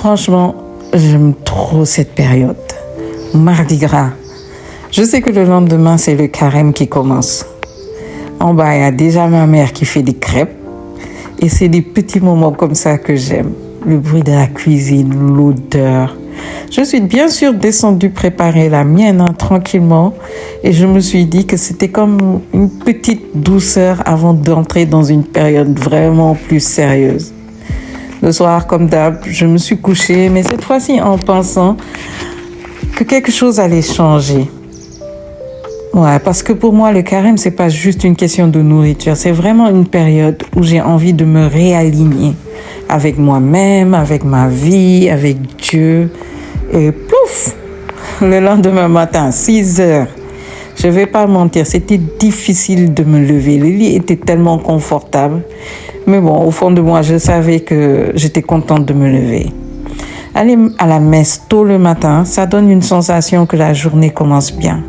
Franchement, j'aime trop cette période. Mardi Gras. Je sais que le lendemain, c'est le carême qui commence. En bas, il y a déjà ma mère qui fait des crêpes. Et c'est des petits moments comme ça que j'aime. Le bruit de la cuisine, l'odeur. Je suis bien sûr descendue préparer la mienne tranquillement. Et je me suis dit que c'était comme une petite douceur avant d'entrer dans une période vraiment plus sérieuse. Le soir, comme d'hab, je me suis couchée, mais cette fois-ci en pensant que quelque chose allait changer. Ouais, parce que pour moi, le carême, c'est pas juste une question de nourriture. C'est vraiment une période où j'ai envie de me réaligner avec moi-même, avec ma vie, avec Dieu. Et pouf, le lendemain matin, 6 heures. Je vais pas mentir, c'était difficile de me lever. Le lit était tellement confortable. Mais bon, au fond de moi, je savais que j'étais contente de me lever. Aller à la messe tôt le matin, ça donne une sensation que la journée commence bien.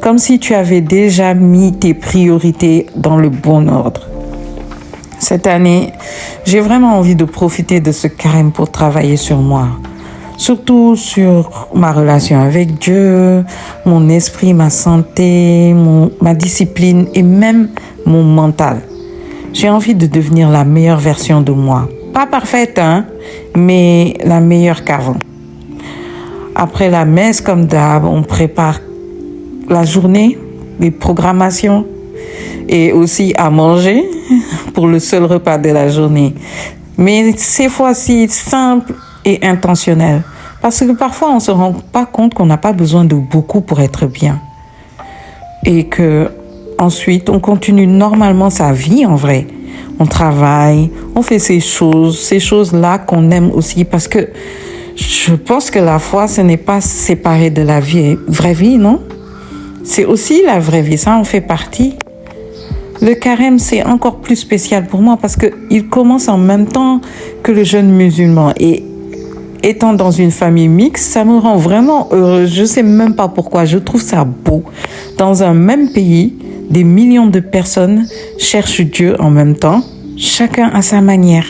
Comme si tu avais déjà mis tes priorités dans le bon ordre. Cette année, j'ai vraiment envie de profiter de ce carême pour travailler sur moi. Surtout sur ma relation avec Dieu, mon esprit, ma santé, ma discipline et même mon mental. J'ai envie de devenir la meilleure version de moi. Pas parfaite, mais la meilleure qu'avant. Après la messe, comme d'hab, on prépare la journée, les programmations et aussi à manger pour le seul repas de la journée. Mais ces fois-ci, simple et intentionnel. Parce que parfois, on ne se rend pas compte qu'on n'a pas besoin de beaucoup pour être bien. Et que ensuite, on continue normalement sa vie en vrai. On travaille, on fait ces choses-là qu'on aime aussi. Parce que je pense que la foi, ce n'est pas séparé de la vie, vraie vie, non? C'est aussi la vraie vie, ça en fait partie. Le carême, c'est encore plus spécial pour moi parce qu'il commence en même temps que le jeûne musulman. Et étant dans une famille mixte, ça me rend vraiment heureuse. Je ne sais même pas pourquoi, je trouve ça beau. Dans un même pays, des millions de personnes cherchent Dieu en même temps, chacun à sa manière.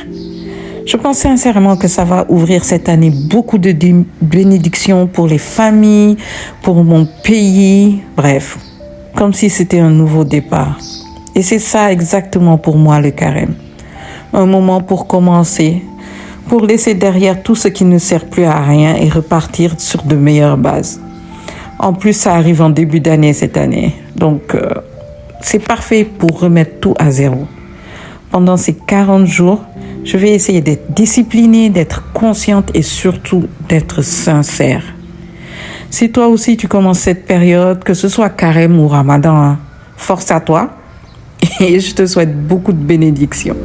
Je pense sincèrement que ça va ouvrir cette année beaucoup de bénédictions pour les familles, pour mon pays, bref, comme si c'était un nouveau départ. Et c'est ça exactement pour moi le carême. Un moment pour commencer, pour laisser derrière tout ce qui ne sert plus à rien et repartir sur de meilleures bases. En plus, ça arrive en début d'année cette année, donc c'est parfait pour remettre tout à zéro. Pendant ces 40 jours, je vais essayer d'être disciplinée, d'être consciente et surtout d'être sincère. Si toi aussi tu commences cette période, que ce soit carême ou ramadan, force à toi et je te souhaite beaucoup de bénédictions.